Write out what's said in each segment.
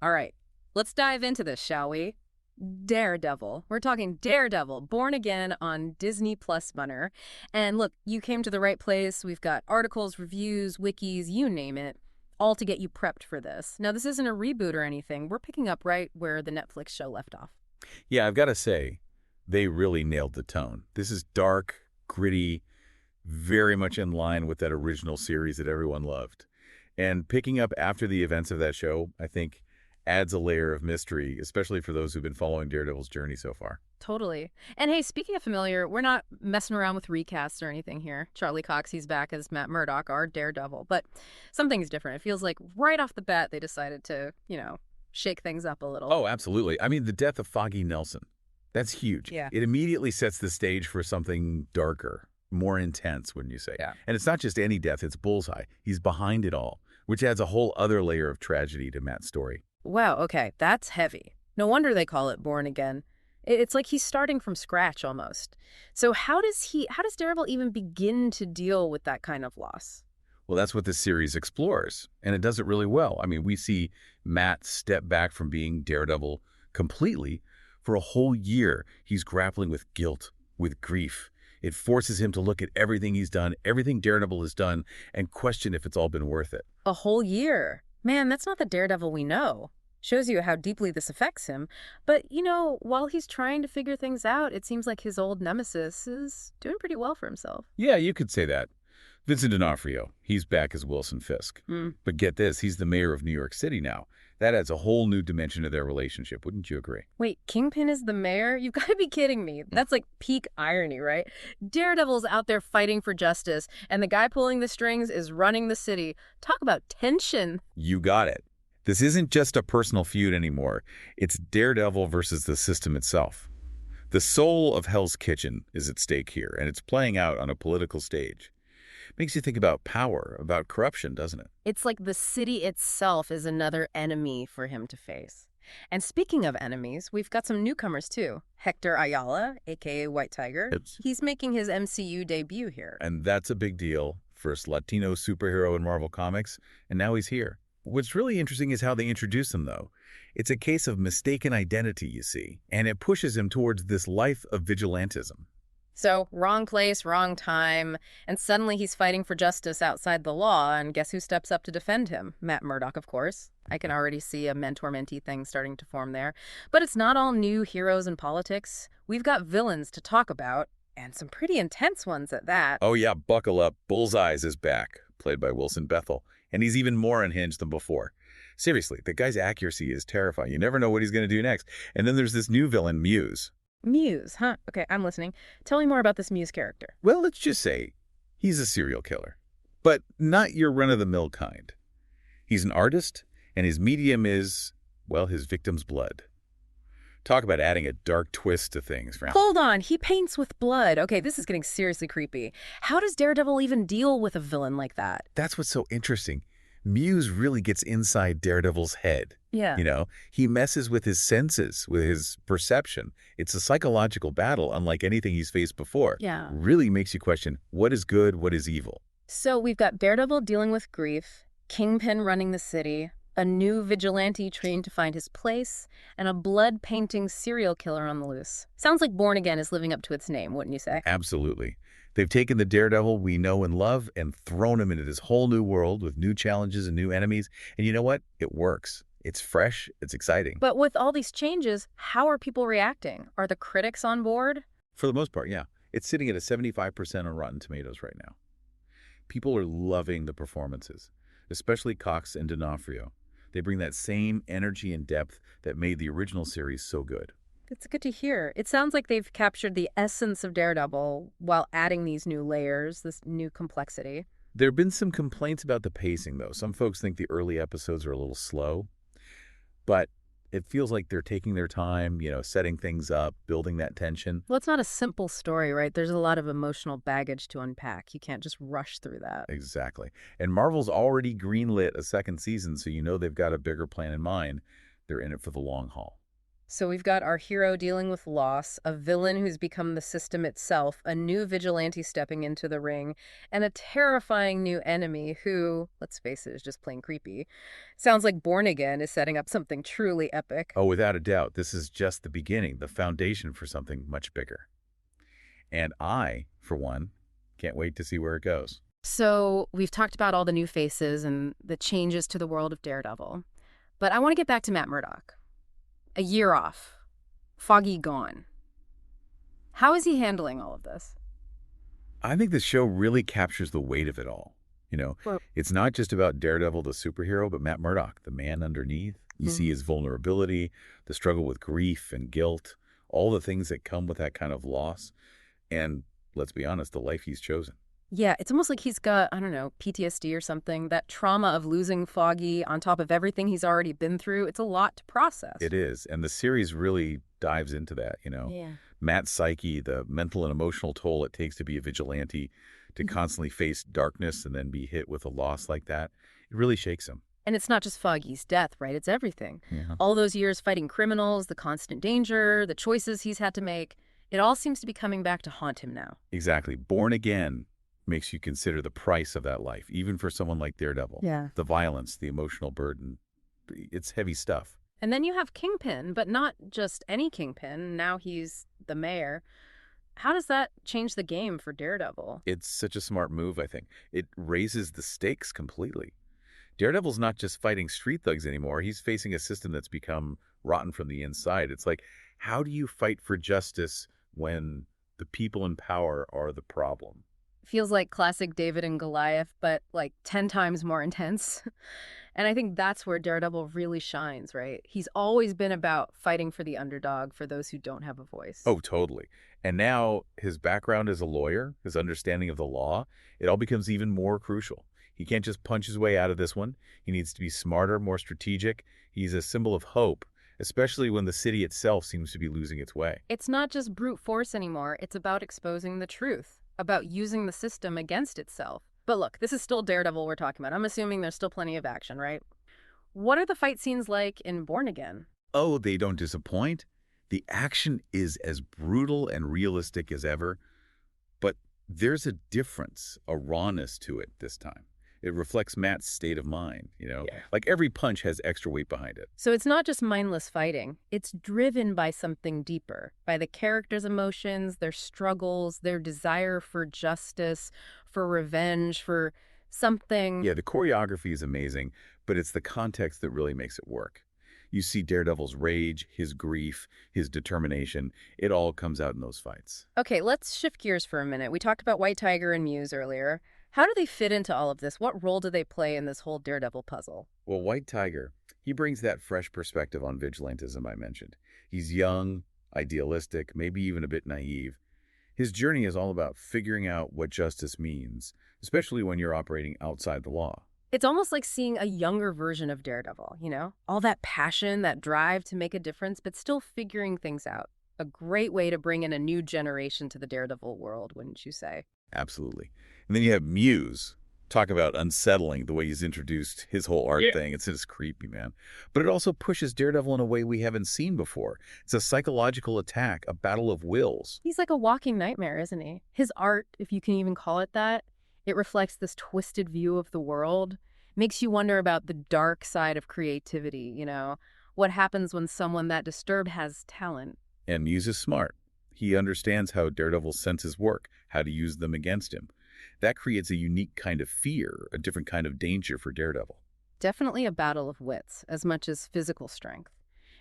All right, let's dive into this, shall we? Daredevil. We're talking Daredevil, born again on Disney Plus Bunner. And look, you came to the right place. We've got articles, reviews, wikis, you name it, all to get you prepped for this. Now, this isn't a reboot or anything. We're picking up right where the Netflix show left off. Yeah, I've got to say, they really nailed the tone. This is dark, gritty, very much in line with that original series that everyone loved. And picking up after the events of that show, I think, adds a layer of mystery, especially for those who've been following Daredevil's journey so far. Totally. And hey, speaking of familiar, we're not messing around with recasts or anything here. Charlie Cox, he's back as Matt Murdock, our Daredevil. But something's different. It feels like right off the bat they decided to, shake things up a little. Oh, absolutely. I mean, the death of Foggy Nelson, that's huge. Yeah. It immediately sets the stage for something darker, more intense, wouldn't you say? Yeah. And it's not just any death, it's Bullseye. He's behind it all, which adds a whole other layer of tragedy to Matt's story. Wow, okay, that's heavy. No wonder they call it Born Again. It's like he's starting from scratch almost. So how does Daredevil even begin to deal with that kind of loss? Well, that's what this series explores, and it does it really well. I mean, we see Matt step back from being Daredevil completely. For a whole year, he's grappling with guilt, with grief. It forces him to look at everything he's done, everything Daredevil has done, and question if it's all been worth it. A whole year? Man, that's not the Daredevil we know. Shows you how deeply this affects him. But, while he's trying to figure things out, it seems like his old nemesis is doing pretty well for himself. Yeah, you could say that. Vincent D'Onofrio, he's back as Wilson Fisk. But get this, he's the mayor of New York City now. That adds a whole new dimension to their relationship, wouldn't you agree? Wait, Kingpin is the mayor? You've got to be kidding me. That's like peak irony, right? Daredevil's out there fighting for justice, and the guy pulling the strings is running the city. Talk about tension. You got it. This isn't just a personal feud anymore. It's Daredevil versus the system itself. The soul of Hell's Kitchen is at stake here, and it's playing out on a political stage. Makes you think about power, about corruption, doesn't it? It's like the city itself is another enemy for him to face. And speaking of enemies, we've got some newcomers too. Hector Ayala, a.k.a. White Tiger. He's making his MCU debut here. And that's a big deal. First Latino superhero in Marvel Comics, and now he's here. What's really interesting is how they introduce him, though. It's a case of mistaken identity, you see, and it pushes him towards this life of vigilantism. So, wrong place, wrong time, and suddenly he's fighting for justice outside the law, and guess who steps up to defend him? Matt Murdock, of course. I can already see a mentor-mentee thing starting to form there. But it's not all new heroes in politics. We've got villains to talk about, and some pretty intense ones at that. Oh yeah, buckle up. Bullseyes is back, played by Wilson Bethel, and he's even more unhinged than before. Seriously, the guy's accuracy is terrifying. You never know what he's going to do next. And then there's this new villain, Muse. Muse, huh? Okay, I'm listening. Tell me more about this Muse character. Well, let's just say he's a serial killer, but not your run-of-the-mill kind. He's an artist, and his medium is, well, his victim's blood. Talk about adding a dark twist to things, Fran. Hold on, he paints with blood. Okay, this is getting seriously creepy. How does Daredevil even deal with a villain like that? That's what's so interesting. Muse really gets inside Daredevil's head. Yeah. He messes with his senses, with his perception. It's a psychological battle unlike anything he's faced before. Yeah. Really makes you question what is good, what is evil. So we've got Daredevil dealing with grief, Kingpin running the city, a new vigilante trained to find his place, and a blood-painting serial killer on the loose. Sounds like Born Again is living up to its name, wouldn't you say? Absolutely. They've taken the Daredevil we know and love and thrown him into this whole new world with new challenges and new enemies. And you know what? It works. It's fresh. It's exciting. But with all these changes, how are people reacting? Are the critics on board? For the most part, yeah. It's sitting at a 75% on Rotten Tomatoes right now. People are loving the performances, especially Cox and D'Onofrio. They bring that same energy and depth that made the original series so good. It's good to hear. It sounds like they've captured the essence of Daredevil while adding these new layers, this new complexity. There have been some complaints about the pacing, though. Some folks think the early episodes are a little slow, but it feels like they're taking their time, setting things up, building that tension. Well, it's not a simple story, right? There's a lot of emotional baggage to unpack. You can't just rush through that. Exactly. And Marvel's already greenlit a second season, so they've got a bigger plan in mind. They're in it for the long haul. So we've got our hero dealing with loss, a villain who's become the system itself, a new vigilante stepping into the ring, and a terrifying new enemy who, let's face it, is just plain creepy. Sounds like Born Again is setting up something truly epic. Oh, without a doubt, this is just the beginning, the foundation for something much bigger. And I, for one, can't wait to see where it goes. So we've talked about all the new faces and the changes to the world of Daredevil. But I want to get back to Matt Murdock. A year off. Foggy gone. How is he handling all of this? I think the show really captures the weight of it all. Well, It's not just about Daredevil, the superhero, but Matt Murdock, the man underneath. You see his vulnerability, the struggle with grief and guilt, all the things that come with that kind of loss. And let's be honest, the life he's chosen. yeah, it's almost like he's got, I don't know, PTSD or something. That trauma of losing Foggy on top of everything he's already been through, it's a lot to process. It is. And the series really dives into that. Yeah. Matt's psyche, the mental and emotional toll it takes to be a vigilante, to constantly face darkness and then be hit with a loss like that. It really shakes him. And it's not just Foggy's death, right? It's everything. Yeah. All those years fighting criminals, the constant danger, the choices he's had to make, it all seems to be coming back to haunt him now. Exactly. Born Again makes you consider the price of that life, even for someone like Daredevil. Yeah. The violence, the emotional burden. It's heavy stuff. And then you have Kingpin, but not just any Kingpin. Now he's the mayor. How does that change the game for Daredevil? It's such a smart move, I think. It raises the stakes completely. Daredevil's not just fighting street thugs anymore. He's facing a system that's become rotten from the inside. It's like, how do you fight for justice when the people in power are the problem? Feels like classic David and Goliath, but like 10 times more intense. And I think that's where Daredevil really shines, right? He's always been about fighting for the underdog, for those who don't have a voice. Oh, totally. And now his background as a lawyer, his understanding of the law, it all becomes even more crucial. He can't just punch his way out of this one. He needs to be smarter, more strategic. He's a symbol of hope, especially when the city itself seems to be losing its way. It's not just brute force anymore. It's about exposing the truth, about using the system against itself. But look, this is still Daredevil we're talking about. I'm assuming there's still plenty of action, right? What are the fight scenes like in Born Again? Oh, they don't disappoint. The action is as brutal and realistic as ever, but there's a difference, a rawness to it this time. It reflects Matt's state of mind. Yeah. Like every punch has extra weight behind it. So it's not just mindless fighting. It's driven by something deeper, by the characters' emotions, their struggles, their desire for justice, for revenge, for something. Yeah, the choreography is amazing, but it's the context that really makes it work. You see Daredevil's rage, his grief, his determination. It all comes out in those fights. Okay, let's shift gears for a minute. We talked about White Tiger and Muse earlier. How do they fit into all of this? What role do they play in this whole Daredevil puzzle? Well, White Tiger, he brings that fresh perspective on vigilantism I mentioned. He's young, idealistic, maybe even a bit naive. His journey is all about figuring out what justice means, especially when you're operating outside the law. It's almost like seeing a younger version of Daredevil, you know? All that passion, that drive to make a difference, but still figuring things out. A great way to bring in a new generation to the Daredevil world, wouldn't you say? Absolutely. And then you have Muse. Talk about unsettling, the way he's introduced his whole art thing. It's just creepy, man. But it also pushes Daredevil in a way we haven't seen before. It's a psychological attack, a battle of wills. He's like a walking nightmare, isn't he? His art, if you can even call it that, it reflects this twisted view of the world. Makes you wonder about the dark side of creativity, you know? What happens when someone that disturbed has talent? And Muse is smart. He understands how Daredevil's senses work, how to use them against him. That creates a unique kind of fear, a different kind of danger for Daredevil. Definitely a battle of wits, as much as physical strength.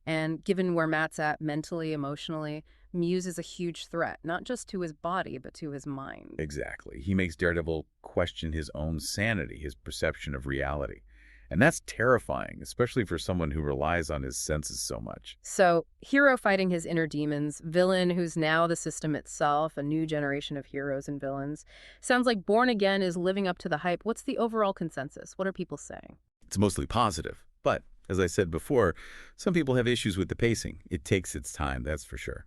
And given where Matt's at mentally, emotionally, Muse is a huge threat, not just to his body, but to his mind. Exactly. He makes Daredevil question his own sanity, his perception of reality. And that's terrifying, especially for someone who relies on his senses so much. So, hero fighting his inner demons, villain who's now the system itself, a new generation of heroes and villains. Sounds like Born Again is living up to the hype. What's the overall consensus? What are people saying? It's mostly positive. But, as I said before, some people have issues with the pacing. It takes its time, that's for sure.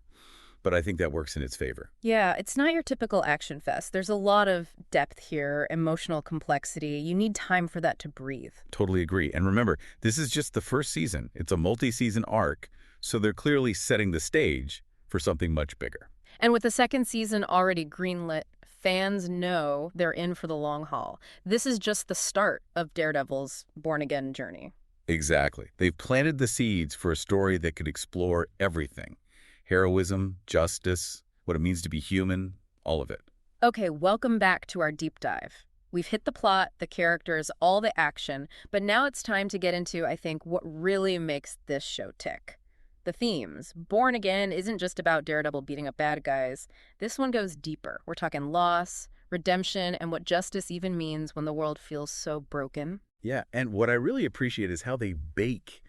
But I think that works in its favor. Yeah, it's not your typical action fest. There's a lot of depth here, emotional complexity. You need time for that to breathe. Totally agree. And remember, this is just the first season. It's a multi-season arc, So they're clearly setting the stage for something much bigger. And with the second season already greenlit, fans know they're in for the long haul. This is just the start of Daredevil's born-again journey. Exactly. They've planted the seeds for a story that could explore everything. Heroism, justice, what it means to be human, all of it. Okay, welcome back to our deep dive. We've hit the plot, the characters, all the action, but now it's time to get into, I think, what really makes this show tick. The themes. Born Again isn't just about Daredevil beating up bad guys. This one goes deeper. We're talking loss, redemption, and what justice even means when the world feels so broken. Yeah, and what I really appreciate is how they bake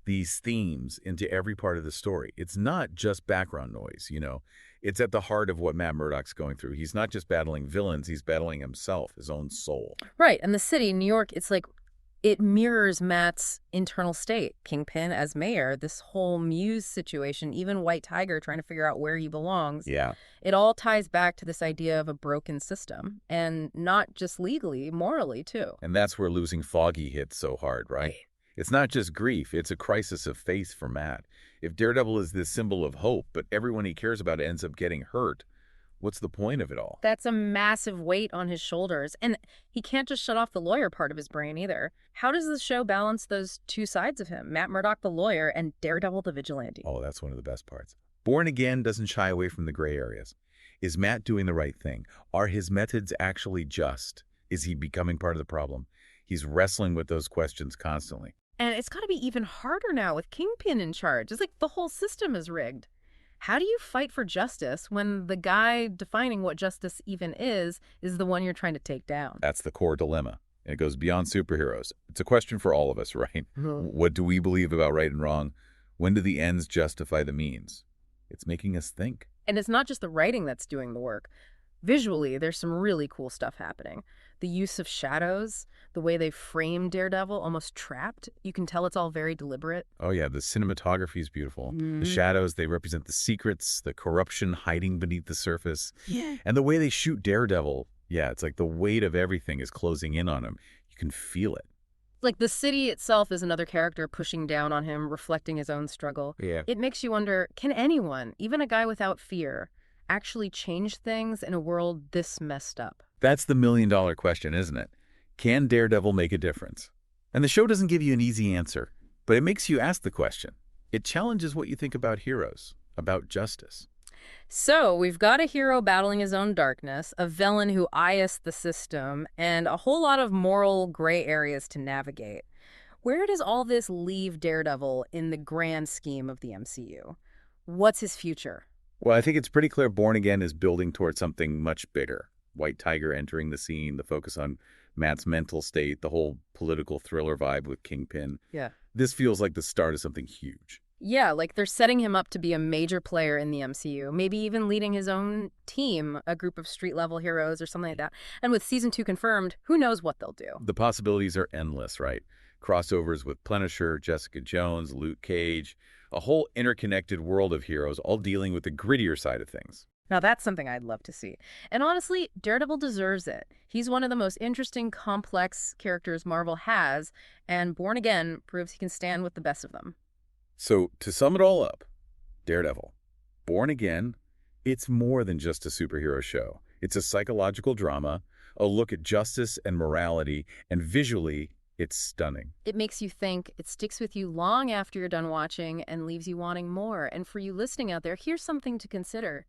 these themes into every part of the story. It's not just background noise, you know. It's at the heart of what Matt Murdock's going through. He's not just battling villains, he's battling himself, his own soul. Right, and the city, New York, it's like it mirrors Matt's internal state. Kingpin as mayor, this whole Muse situation, even White Tiger trying to figure out where he belongs. Yeah. It all ties back to this idea of a broken system, and not just legally, morally, too. And that's where losing Foggy hits so hard, right? It's not just grief, it's a crisis of faith for Matt. If Daredevil is this symbol of hope, but everyone he cares about ends up getting hurt, what's the point of it all? That's a massive weight on his shoulders, and he can't just shut off the lawyer part of his brain either. How does the show balance those two sides of him, Matt Murdock the lawyer and Daredevil the vigilante? Oh, that's one of the best parts. Born Again doesn't shy away from the gray areas. Is Matt doing the right thing? Are his methods actually just? Is he becoming part of the problem? He's wrestling with those questions constantly. And it's got to be even harder now with Kingpin in charge. It's like the whole system is rigged. How do you fight for justice when the guy defining what justice even is the one you're trying to take down? That's the core dilemma. And it goes beyond superheroes. It's a question for all of us, right? What do we believe about right and wrong? When do the ends justify the means? It's making us think. And it's not just the writing that's doing the work. Visually, there's some really cool stuff happening. The use of shadows, the way they frame Daredevil, almost trapped. You can tell it's all very deliberate. Oh, yeah, the cinematography is beautiful. The shadows, they represent the secrets, the corruption hiding beneath the surface. Yeah. And the way they shoot Daredevil, yeah, it's like the weight of everything is closing in on him. You can feel it. Like the city itself is another character pushing down on him, reflecting his own struggle. Yeah. It makes you wonder, can anyone, even a guy without fear, actually change things in a world this messed up? That's the million-dollar question, isn't it? Can Daredevil make a difference? And the show doesn't give you an easy answer, but it makes you ask the question. It challenges what you think about heroes, about justice. So we've got a hero battling his own darkness, a villain who eyes the system, and a whole lot of moral gray areas to navigate. Where does all this leave Daredevil in the grand scheme of the MCU? What's his future? Well, I think it's pretty clear Born Again is building towards something much bigger. White Tiger entering the scene, the focus on Matt's mental state, the whole political thriller vibe with Kingpin. Yeah. This feels like the start of something huge. Yeah, like they're setting him up to be a major player in the MCU, maybe even leading his own team, a group of street-level heroes or something like that. And with season 2 confirmed, who knows what they'll do? The possibilities are endless, right? Crossovers with Punisher, Jessica Jones, Luke Cage, a whole interconnected world of heroes, all dealing with the grittier side of things. Now that's something I'd love to see. And honestly, Daredevil deserves it. He's one of the most interesting, complex characters Marvel has, and Born Again proves he can stand with the best of them. So, to sum it all up, Daredevil, Born Again, it's more than just a superhero show. It's a psychological drama, a look at justice and morality, and visually, it's stunning. It makes you think, it sticks with you long after you're done watching, and leaves you wanting more. And for you listening out there, here's something to consider.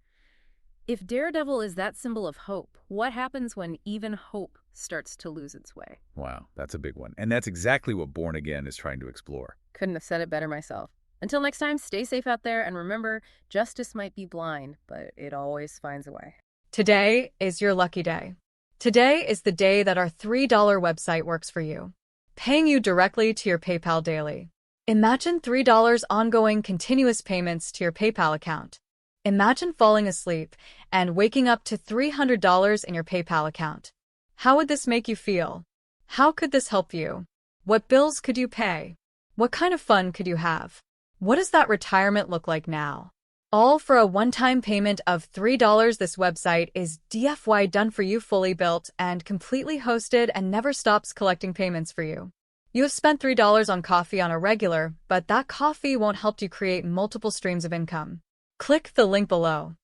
If Daredevil is that symbol of hope, what happens when even hope starts to lose its way? Wow, that's a big one. And that's exactly what Born Again is trying to explore. Couldn't have said it better myself. Until next time, stay safe out there, and remember, justice might be blind, but it always finds a way. Today is your lucky day. Today is the day that our $3 website works for you, paying you directly to your PayPal daily. Imagine $3 ongoing continuous payments to your PayPal account. Imagine falling asleep and waking up to $300 in your PayPal account. How would this make you feel? How could this help you? What bills could you pay? What kind of fun could you have? What does that retirement look like now? All for a one-time payment of $3. This website is DFY done for you, fully built and completely hosted, and never stops collecting payments for you. You have spent $3 on coffee on a regular, but that coffee won't help you create multiple streams of income. Click the link below.